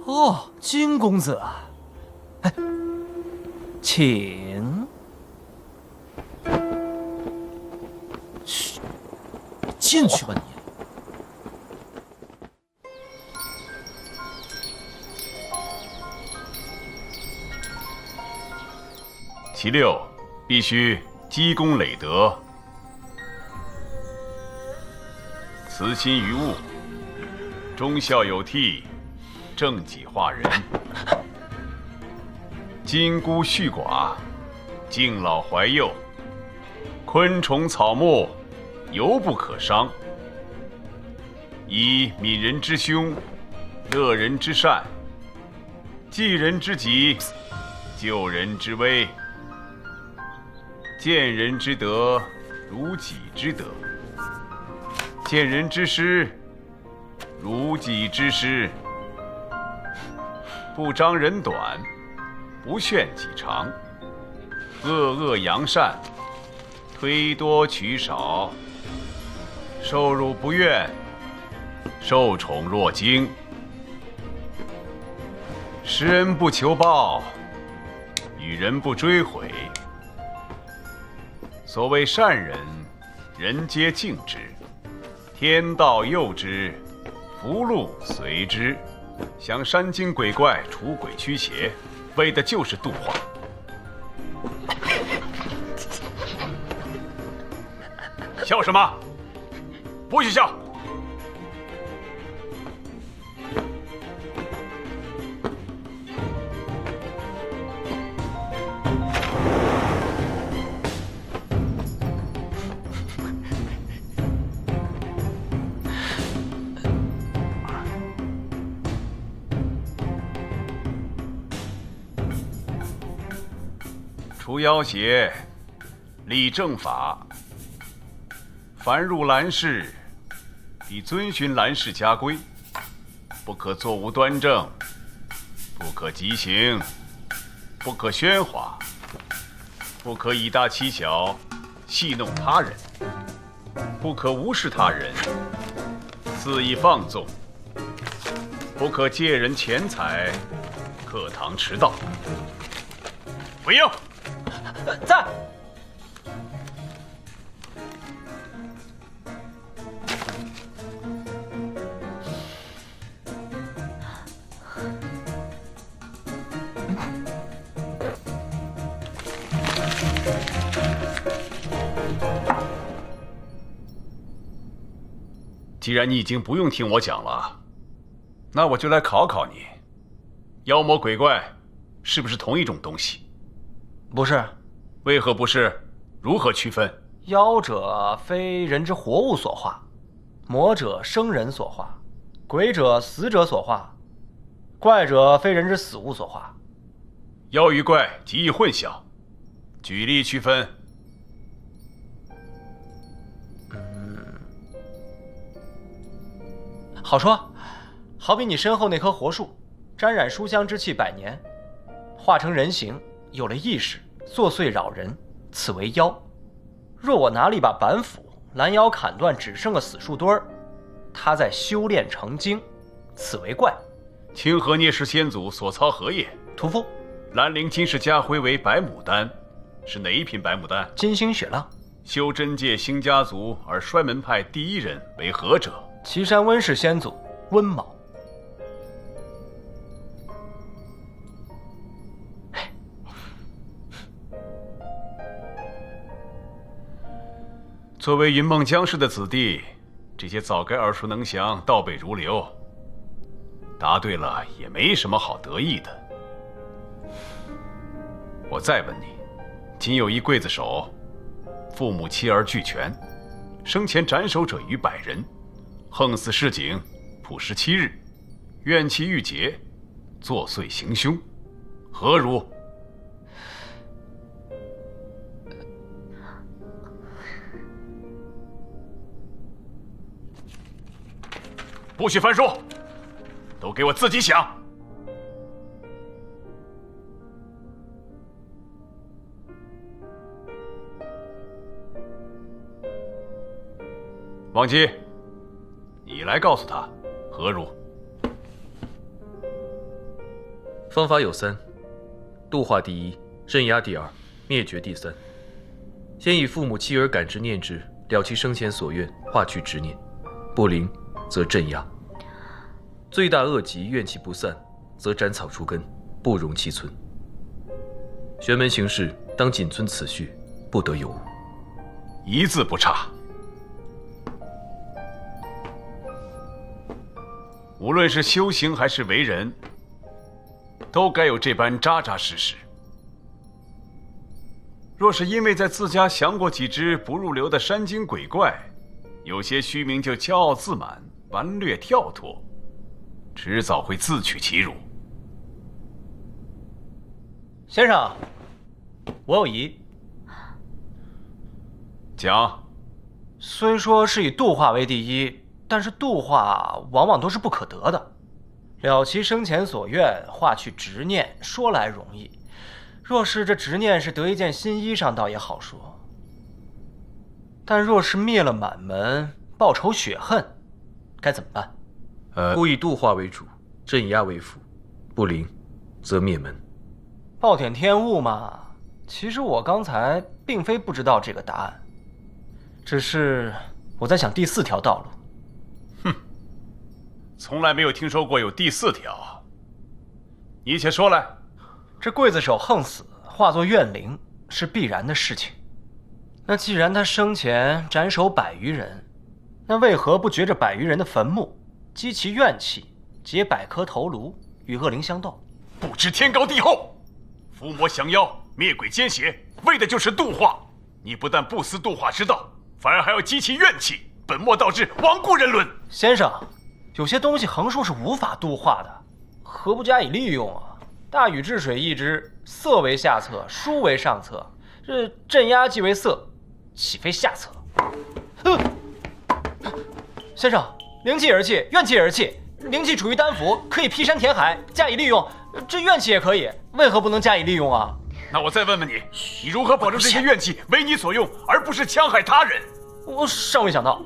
哦，金公子啊，哎，请。嘘，进去吧你。其六，必须积功累德，慈心于物，忠孝有悌，正己化人，金孤恤寡，敬老怀幼，昆虫草木，犹不可伤，以悯人之胸，乐人之善，济人之急，救人之危。见人之德，如己之德；见人之失，如己之失。不彰人短，不炫己长。恶恶扬善，推多取少。受辱不怨，受宠若惊。施恩不求报，与人不追悔。所谓善人，人皆敬之，天道佑之，福禄随之。想山精鬼怪，除鬼驱邪，为的就是度化。笑什么？不许笑！除妖邪，立正法。凡入兰室，必遵循兰室家规，不可坐无端正，不可疾行，不可喧哗，不可以大欺小，戏弄他人，不可无视他人，肆意放纵，不可借人钱财，课堂迟到。回应。在。既然你已经不用听我讲了，那我就来考考你：妖魔鬼怪是不是同一种东西？不是。为何不是？如何区分？妖者非人之活物所化，魔者生人所化，鬼者死者所化，怪者非人之死物所化。妖与怪极易混淆，举例区分。好说，好比你身后那棵活树，沾染书香之气100年，化成人形，有了意识，作祟扰人，此为妖。若我拿了一把板斧，拦腰砍断，只剩个死树墩儿，他在修炼成精，此为怪。清河聂氏先祖所操何业？屠夫。兰陵金氏家徽为白牡丹，是哪一品白牡丹？金星雪浪。修真界兴家族而衰门派第一人为何者？岐山温氏先祖温卯。作为云梦江氏的子弟，这些早该耳熟能详，倒背如流。答对了也没什么好得意的。我再问你，仅有一刽子手，父母妻儿俱全，生前斩首者逾100人，横死市井，朴实7日，怨气郁结，作祟行凶，何如？不许翻书，都给我自己想。王姬，你来告诉他何如？方法有3：度化第一，镇压第二，灭绝第3。先以父母妻儿感之念之，了其生前所愿，化去执念，不灵则镇压。罪大恶极，怨气不散，则斩草除根，不容其存。玄门行事，当谨遵此序，不得有误。一字不差。无论是修行还是为人，都该有这般扎扎实实。若是因为在自家降过几只不入流的山精鬼怪，有些虚名就骄傲自满、顽劣跳脱，迟早会自取其辱。先生，我有疑。讲。虽说是以度化为第一，但是度化往往都是不可得的。了其生前所愿，化去执念，说来容易。若是这执念是得一件新衣裳，倒也好说。但若是灭了满门，报仇雪恨，该怎么办？故以度化为主，镇压为辅，不灵则灭门。暴殄天物嘛，其实我刚才并非不知道这个答案，只是我在想第4条道路。从来没有听说过有第4条。你且说来。这刽子手横死，化作怨灵，是必然的事情。那既然他生前斩首100余人，那为何不掘着100余人的坟墓，激其怨气，结100颗头颅，与恶灵相斗？不知天高地厚，伏魔降妖，灭鬼奸邪，为的就是度化。你不但不思度化之道，反而还要激其怨气，本末倒置，罔顾人伦。先生，有些东西横竖是无法度化的，何不加以利用啊？大禹治水一之，色为下策，书为上策，这镇压即为色，岂非下策？先生，灵气而气，怨气而气，灵气处于丹符，可以劈山填海，加以利用。这怨气也可以，为何不能加以利用啊？那我再问问你，你如何保证这些怨气为你所用，而不是戕害他人？我尚未想到。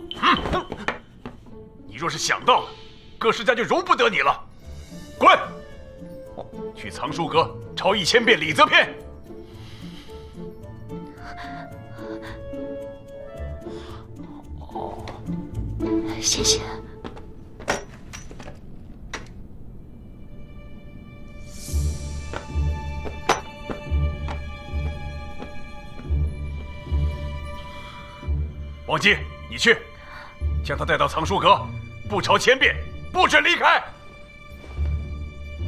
你若是想到了，各世家就容不得你了。滚！去藏书阁抄1000遍李泽篇。谢谢。王姬，你去，将他带到藏书阁，不抄1000遍，不准离开。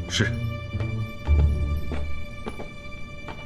是。